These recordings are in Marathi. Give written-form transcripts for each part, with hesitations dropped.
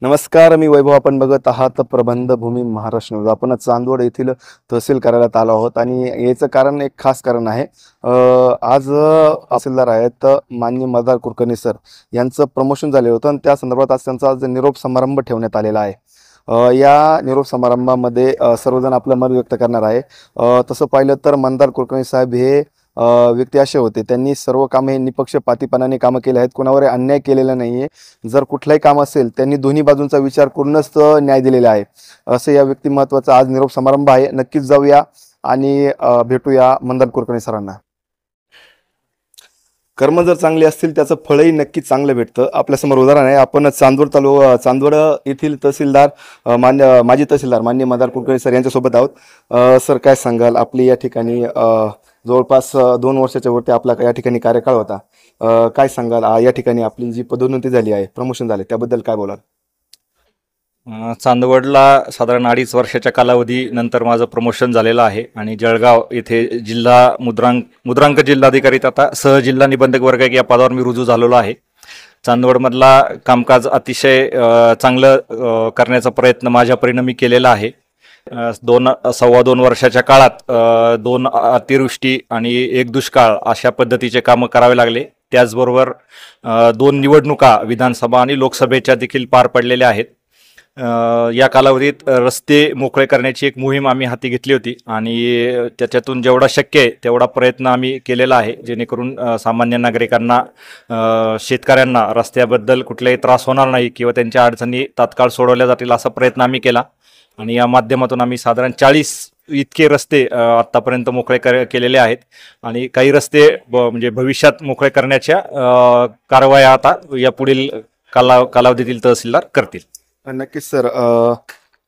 नमस्कार, मी वैभव. आपण बघत आहात प्रबंधभूमी महाराष्ट्र न्यूज. आपण चांदवड येथील तहसील कार्यालयात आलो आहोत आणि याचं कारण एक खास कारण आहे. आज तहसीलदार आहेत माननीय मदार कुलकर्णी सर यांचं प्रमोशन झालेलं होतं आणि त्या संदर्भात आज त्यांचा आज निरोप समारंभ ठेवण्यात आलेला आहे. या निरोप समारंभामध्ये सर्वजण आपलं मत व्यक्त करणार आहे. तसं पाहिलं तर मंदार कुलकर्णी साहेब हे व्यक्ती असे होते, त्यांनी सर्व कामे निपक्षपातीपणाने कामं केले आहेत, कोणावर अन्याय केलेला नाही आहे. जर कुठलंही काम असेल त्यांनी दोन्ही बाजूंचा विचार करूनच न्याय दिलेला आहे. असं या व्यक्तिमत्वाचा आज निरोप समारंभ आहे. नक्कीच जाऊया आणि भेटूया मंदार कुलकर्णी सरांना. कर्म जर चांगले असतील त्याचं फळही नक्कीच चांगलं भेटतं. आपल्यासमोर उदाहरण आहे. आपण चांदवड येथील तहसीलदार माजी तहसीलदार माननीय मदार कुलकर्णी सर यांच्यासोबत आहोत. सर, काय सांगाल? आपली या ठिकाणी जवळपास 2 वर्षाच्या वरती आपला या ठिकाणी कार्यकाळ होता. काय सांगाल या ठिकाणी आपली जी पदोन्नती झाली आहे, प्रमोशन झाले, त्याबद्दल काय बोलाल? चांदवडला साधारण 2.5 वर्षाच्या कालावधीनंतर माझं प्रमोशन झालेलं आहे आणि जळगाव येथे जिल्हा मुद्रांक जिल्हाधिकारी तथा सहजिल्हा निबंधक वर्ग या पदावर मी रुजू झालेलो आहे. चांदवडमधला कामकाज अतिशय चांगलं करण्याचा प्रयत्न माझ्या परीने मी केलेला आहे. 2.25 वर्षाच्या काळात 2 अतिवृष्टी आणि 1 दुष्काळ अशा पद्धतीचे कामं करावे लागले. त्याचबरोबर 2 निवडणुका विधानसभा आणि लोकसभेच्या देखील पार पडलेल्या आहेत. या कालावधीत रस्ते मोकळे करण्याची एक मोहीम आम्ही हाती घेतली होती आणि त्याच्यातून जेवढा शक्य आहे तेवढा प्रयत्न आम्ही केलेला आहे, जेणेकरून सामान्य नागरिकांना, शेतकऱ्यांना रस्त्याबद्दल कुठलाही त्रास होणार नाही किंवा त्यांच्या अडचणी तात्काळ सोडवल्या जातील असा प्रयत्न आम्ही केला. आणि या माध्यमातून आम्ही साधारण 40 इतके रस्ते आत्तापर्यंत मोकळे केलेले आहेत आणि काही रस्ते म्हणजे भविष्यात मोकळे करण्याच्या कारवाया आता या पुढील कालावधीतील तहसीलदार करतील. नक्कीच सर,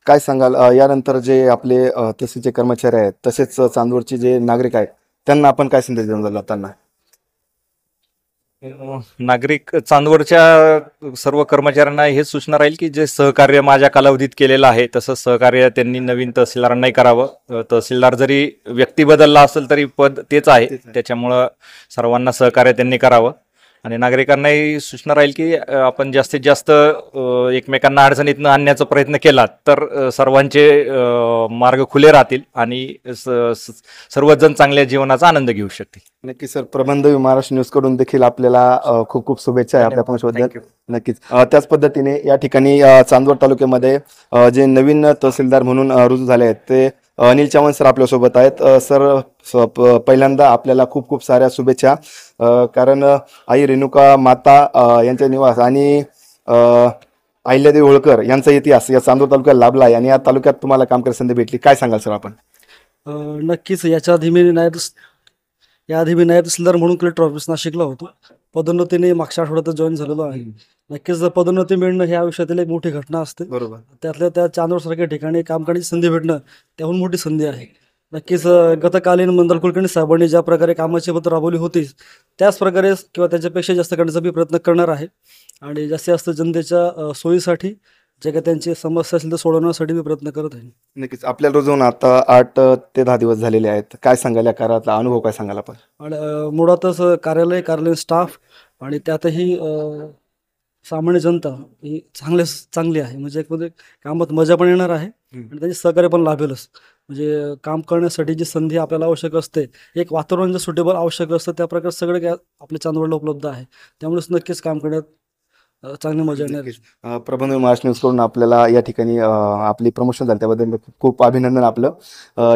काय सांगाल यानंतर जे आपले तहसीलचे कर्मचारी आहेत तसेच चांदवडचे जे नागरिक आहेत त्यांना आपण काय संदेश देऊन जाताना? नागरिक चांदवडच्या सर्व कर्मचाऱ्यांना हेच सूचना राहील की जे सहकार्य माझ्या कालावधीत केलेलं आहे तसं सहकार्य त्यांनी नवीन तहसीलदारांनाही करावं. तहसीलदार जरी व्यक्ती बदलला असेल तरी पद तेच आहे, त्याच्यामुळं सर्वांना सहकार्य त्यांनी करावं. आणि नागरिकांनाही सूचना राहील की आपण जास्तीत जास्त एकमेकांना अडचणीत न आणण्याचा प्रयत्न केला तर सर्वांचे मार्ग खुले राहतील आणि सर्वच जण चांगल्या जीवनाचा आनंद घेऊ शकतील. नक्की सर, प्रबंध महाराष्ट्र न्यूज कडून देखील आपल्याला खूप खूप शुभेच्छा आहे आपल्या प्रमोशनबद्दल. नक्कीच त्याच पद्धतीने या ठिकाणी चांदवड तालुक्यामध्ये जे नवीन तहसीलदार म्हणून रुजू झाले आहेत ते अनिल चव्हाण सर आपल्यासोबत आहेत. सर, पहिल्यांदा आपल्याला खूप खूप साऱ्या शुभेच्छा. कारण आई रेणुका माता यांचा निवास आणि अहिल्यादेवी होळकर यांचा इतिहास या चांदवड तालुक्यात लाभला आहे आणि या तालुक्यात तुम्हाला काम करायची संधी भेटली. काय सांगाल सर आपण? नक्कीच. याआधी मी नायब तहसीलदार म्हणून कलेक्टर ऑफिस नाशिकला होतो. पदोन्नतीने मागच्या आठवड्यात जॉईन झालेलो आहे. नक्कीच पदोन्नती मिळणं हे आयुष्यातील एक मोठी घटना असते. बरोबर. त्यातल्या त्या चांदवडसारख्या ठिकाणी काम करण्याची संधी भेटणं त्याहून मोठी संधी आहे. नक्कीच गतकालीन मंदार कुलकर्णी साहेबांनी ज्या प्रकारे कामाची पद्धत राबवली होती त्याच प्रकारे किंवा त्याच्यापेक्षा जास्त करण्याचा मी प्रयत्न करणार आहे आणि जास्तीत जास्त जनतेच्या सोयीसाठी जे काही त्यांची समस्या असेल तर सोडवण्यासाठी मी प्रयत्न करत आहे. नक्कीच. आपल्याला रोजून आता 8 ते 10 दिवस झालेले आहेत. काय सांगाल या कार्यातला अनुभव, काय सांगाल आपण? आणि मुळातच कार्यालयीन स्टाफ आणि त्यातही सामान्य जनता ही चांगली आहे. म्हणजे कामात मजा पण येणार आहे आणि त्यांचे सहकार्य पण लाभेलच. म्हणजे काम करण्यासाठी जी संधी आपल्याला आवश्यक असते, एक वातावरण जे सुटेबल आवश्यक असतं त्या प्रकारे सगळे काय आपल्या चांदवडला उपलब्ध आहे. त्यामुळेच नक्कीच काम करण्यात चांगली मजा येणार. प्रबंध महाराष्ट्र न्यूज कडून आपल्याला या ठिकाणी आपली प्रमोशन झाली त्याबद्दल खूप अभिनंदन आपलं.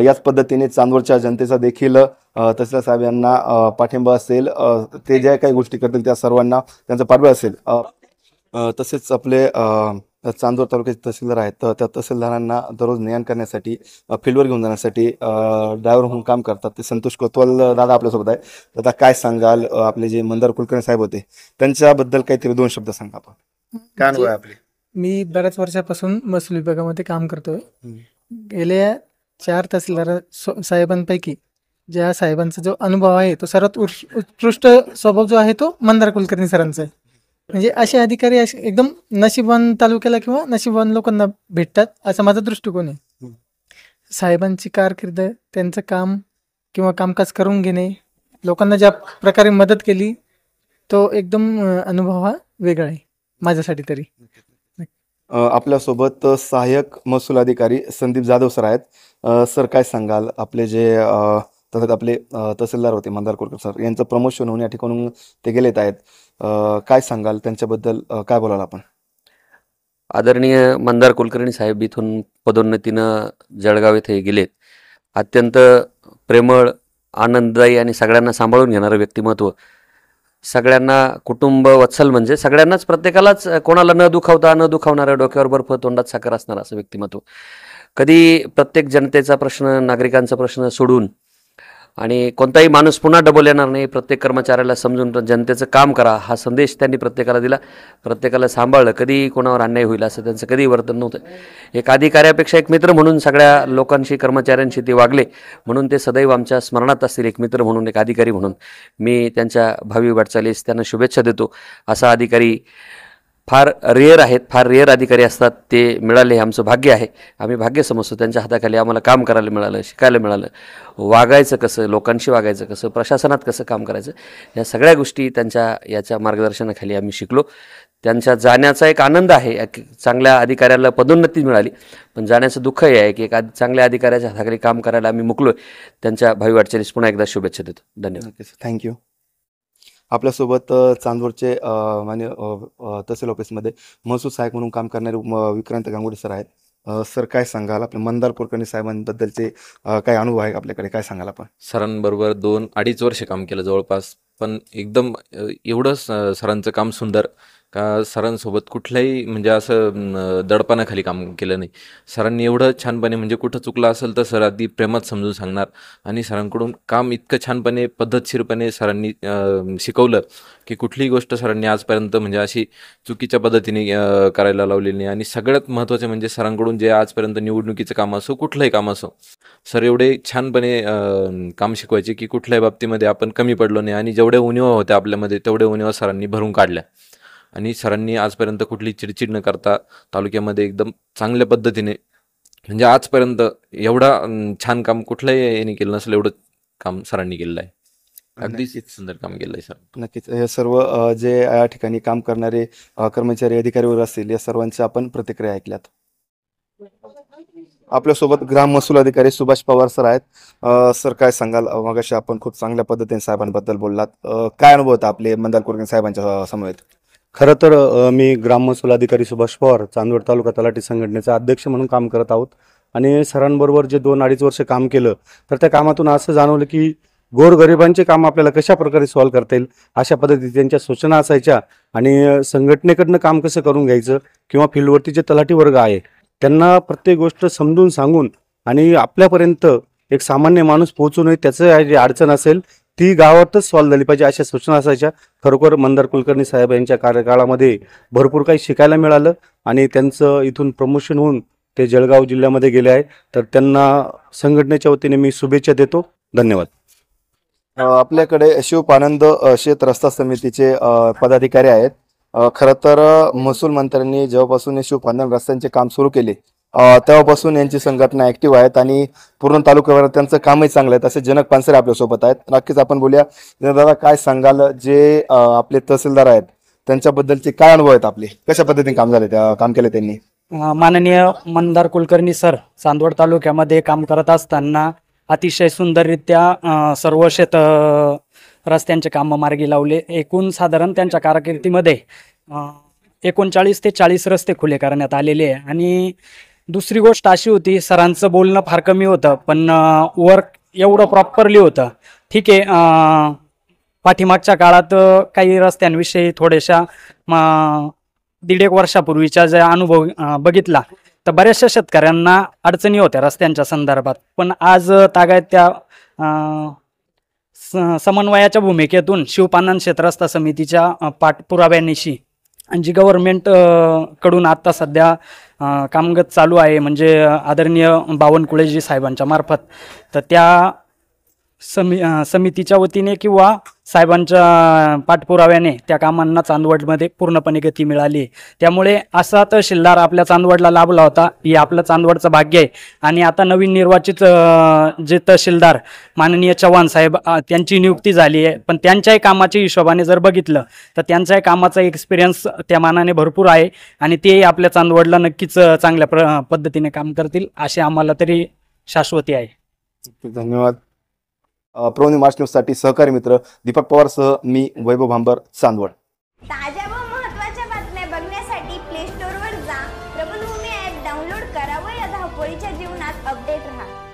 याच पद्धतीने चांदवडच्या जनतेचा देखील तहसीलदार साहेब यांना पाठिंबा असेल. ते ज्या काही गोष्टी करतील त्या सर्वांना त्यांचा पाठबळ असेल. तसेच आपले चांदवड तालुक्याचे तहसीलदार आहेत त्या तहसीलदारांना दररोज ने-आण करण्यासाठी, फील्डवर घेऊन जाण्यासाठी ड्रायव्हर म्हणून काम करतात ते संतोष कोतवाल दादा आपल्यासोबत आहे. दादा, काय सांगाल आपले जे मंदार कुलकर्णी साहेब होते त्यांच्याबद्दल काहीतरी 2 शब्द सांगा आपण. काय अनुभव आहे आपले? मी बऱ्याच वर्षापासून महसूल विभागामध्ये काम करतोय. गेल्या 4 तहसीलदार साहेबांपैकी ज्या साहेबांचा जो अनुभव आहे तो सर्वात उत्कृष्ट स्वभाव जो आहे तो मंदार कुलकर्णी सरांचा आहे. म्हणजे असे अधिकारी एकदम नशिबवान तालुक्याला किंवा नशिबवान लोकांना भेटतात असा माझा दृष्टिकोन आहे. साहेबांची कारकीर्द, त्यांचं काम किंवा कामकाज करून घेणे, लोकांना ज्या प्रकारे मदत केली तो एकदम अनुभव हा वेगळा आहे माझ्यासाठी तरी. आपल्यासोबत सहाय्यक महसूल अधिकारी संदीप जाधव सर आहेत. सर काय सांगाल, आपले जे तसंच आपले तहसीलदार होते मंदार कोरकर सर, यांचं प्रमोशन होऊन या ठिकाणून ते गेलेत आहेत. काय सांगाल त्यांच्याबद्दल, काय बोलाल आपण? आदरणीय मंदार कुलकर्णी साहेब इथून पदोन्नतीनं जळगाव येथे गेलेत. अत्यंत प्रेमळ, आनंददायी आणि सगळ्यांना सांभाळून घेणारं व्यक्तिमत्व. सगळ्यांना कुटुंब वत्सल, म्हणजे सगळ्यांनाच, प्रत्येकालाच, कोणाला न दुखावता न दुखावणाऱ्या, डोक्यावर बर्फ तोंडात साखर असणारं असं व्यक्तिमत्व. कधी प्रत्येक जनतेचा प्रश्न, नागरिकांचा प्रश्न सोडून, आणि कोणताही माणूस पुन्हा डबल येणार नाही, प्रत्येक कर्मचाऱ्याला समजून जनतेचं काम करा हा संदेश त्यांनी प्रत्येकाला दिला. प्रत्येकाला सांभाळलं. कधी कोणावर अन्याय होईल असं त्यांचं कधीही वर्तन नव्हतं. एक अधिकाऱ्यापेक्षा एक मित्र म्हणून सगळ्या लोकांशी, कर्मचाऱ्यांशी ते वागले, म्हणून ते सदैव आमच्या स्मरणात असतील. एक मित्र म्हणून, एक अधिकारी म्हणून मी त्यांच्या भावी वाटचालीस त्यांना शुभेच्छा देतो. असा अधिकारी फार रेअर आहेत, फार रेअर अधिकारी असतात. ते मिळाले हे आमचं भाग्य आहे. आम्ही भाग्य समजतो. त्यांच्या हाताखाली आम्हाला काम करायला मिळालं, शिकायला मिळालं, वागायचं कसं, लोकांशी वागायचं कसं, प्रशासनात कसं काम करायचं, या सगळ्या गोष्टी याच्या मार्गदर्शनाखाली आम्ही शिकलो. त्यांच्या जाण्याचा एक आनंद आहे. चांगल्या अधिकाऱ्याला पदोन्नती मिळाली, पण जाण्याचं दुःख हे आहे की एक चांगल्या अधिकाऱ्याच्या हाताखाली काम करायला आम्ही मुकलो. त्यांच्या भावी वाटचालीस पुन्हा एकदा शुभेच्छा देतो. धन्यवाद. थँक्यू. आपल्यासोबत चांदवडचे मान्य तहसील ऑफिसमध्ये महसूल सहाय्यक म्हणून काम करणारे विक्रांत गांगुडे सर आहेत. सर काय सांगाल, आपले मंदार कुलकर्णी साहेबांबद्दलचे काय अनुभव आहे आपल्याकडे, काय सांगाल आपण? सरांबरोबर 2-2.5 वर्ष काम केलं जवळपास, पण एकदम एवढं सरांचं काम सुंदर का सरांसोबत कुठल्याही म्हणजे असं दडपणाखाली काम केलं नाही. सरांनी एवढं छानपणे, म्हणजे कुठं चुकलं असेल तर सर अगदी प्रेमात समजून सांगणार, आणि सरांकडून काम इतकं छानपणे, पद्धतशीरपणे सरांनी शिकवलं की कुठलीही गोष्ट सरांनी आजपर्यंत म्हणजे अशी चुकीच्या पद्धतीने करायला लावलेली नाही. आणि सगळ्यात महत्त्वाचे म्हणजे सरांकडून जे आजपर्यंत निवडणुकीचं काम असो, कुठलंही काम असो, सर एवढे छानपणे काम शिकवायचे की कुठल्याही बाबतीमध्ये आपण कमी पडलो नाही. आणि जेवढ्या उणिवा होत्या आपल्यामध्ये तेवढ्या उणिवा सरांनी भरून काढल्या. आणि सरांनी आजपर्यंत कुठली चिडचिड न करता तालुक्यामध्ये एकदम चांगल्या पद्धतीने, म्हणजे आजपर्यंत एवढा छान काम कुठल्याही याने केलं नसेल एवढं काम सरांनी केलेलं आहे. अगदी सुंदर काम केलं आहे सर. नक्कीच. हे सर्व जे या ठिकाणी काम करणारे कर्मचारी, अधिकारी वगैरे असतील, या सर्वांच्या आपण प्रतिक्रिया ऐकल्यात. आपल्यासोबत ग्राम महसूल अधिकारी सुभाष पवार सर आहेत. सर काय सांगाल, मगाशी आपण खूप चांगल्या पद्धतीने साहेबांबद्दल बोललात, काय अनुभव होता आपले मंदार कुलकर्णी साहेबांच्या समवेत? खरं तर मी ग्राम महसूल अधिकारी सुभाष पवार, चांदवड तालुका तलाठी संघटनेचा अध्यक्ष म्हणून काम करत आहोत. आणि सरांबरोबर जे 2-2.5 वर्ष काम केलं, तर त्या कामातून असं जाणवलं की गोरगरिबांचे काम आपल्याला कशा प्रकारे सॉल्व्ह करता येईल अशा पद्धतीने त्यांच्या सूचना असायच्या. आणि संघटनेकडनं काम कसं करून घ्यायचं, किंवा फील्डवरती जे तलाठी वर्ग आहे त्यांना प्रत्येक गोष्ट समजून सांगून आणि आपल्यापर्यंत एक सामान्य माणूस पोहोचू नये, त्याचं जी अडचण असेल ती गावातच सॉल्व्ह झाली पाहिजे अशा सूचना असायच्या. खरोखर मंदार कुलकर्णी साहेब यांच्या कार्यकाळामध्ये भरपूर काही शिकायला मिळालं. आणि त्यांचं इथून प्रमोशन होऊन ते जळगाव जिल्ह्यामध्ये गेले आहे, तर त्यांना संघटनेच्या वतीने मी शुभेच्छा देतो. धन्यवाद. आपल्याकडे शिवपानंद शेत रस्ता समितीचे पदाधिकारी आहेत. खरं तर महसूल मंत्र्यांनी जेव्हापासून शिवपानंद रस्त्यांचे काम सुरू केले तेव्हापासून यांची संघटना ऍक्टिव्ह आहेत आणि पूर्ण तालुक्यावर त्यांचं कामही चांगलं आहे. तसे जनक पानसरे आपल्यासोबत आहेत. नक्कीच आपण बोलूया. दादा काय सांगाल, जे आपले तहसीलदार आहेत त्यांच्याबद्दलचे काय अनुभव आहेत आपले, कशा पद्धतीने काम केले त्यांनी? माननीय मंदार कुलकर्णी सर चांदवड तालुक्यामध्ये काम करत असताना अतिशय सुंदररित्या सर्व शेत रस्त्यांचे काम मार्गी लावले. एकूण साधारण त्यांच्या कारकिर्दीमध्ये 39 ते 40 रस्ते खुले करण्यात आलेले आहे. आणि दुसरी गोष्ट अशी होती, सरांचं बोलणं फार कमी होतं, पण वर्क एवढं प्रॉपरली होतं. ठीक आहे, पाठीमागच्या काळात काही रस्त्यांविषयी थोड्याशा 1.5 वर्षापूर्वीचा जे अनुभव बघितला तर बऱ्याचशा शेतकऱ्यांना अडचणी होत्या रस्त्यांच्या संदर्भात. पण आज तागायत त्या समन्वयाच्या भूमिकेतून शिवपानंद शेत रस्ता समितीच्या पाठपुराव्यानिशी जी गव्हर्नमेंट कडून आता सध्या कामगत चालू आहे, म्हणजे आदरणीय बावनकुळेजी साहेबांच्या मार्फत, तर त्या समितीच्या वतीने किंवा साहेबांच्या पाठपुराव्याने त्या कामांना चांदवडमध्ये पूर्णपणे गती मिळाली आहे. त्यामुळे असा तहसीलदार आपल्या चांदवडला लाभला होता, हे आपलं चांदवडचं भाग्य आहे. आणि आता नवीन निर्वाचित जे तहसीलदार माननीय चव्हाण साहेब त्यांची नियुक्ती झाली आहे, पण त्यांच्याही कामाच्या हिशोबाने जर बघितलं तर त्यांच्याही कामाचा एक्सपिरियन्स त्या मानाने भरपूर आहे आणि ते आपल्या चांदवडला नक्कीच चांगल्या पद्धतीने काम करतील अशी आम्हाला तरी शाश्वती आहे. धन्यवाद. प्रवणी मार्च न्यूजसाठी सहकारी मित्र दीपक पवारसह मी वैभव भांबर, चांदवड. ताज्या व महत्त्वाच्या बातम्या बघण्यासाठी प्ले स्टोअरवर जा, प्रबलभूमी ॲप डाउनलोड करा व या धावपळीच्या जीवनात अपडेट राहा.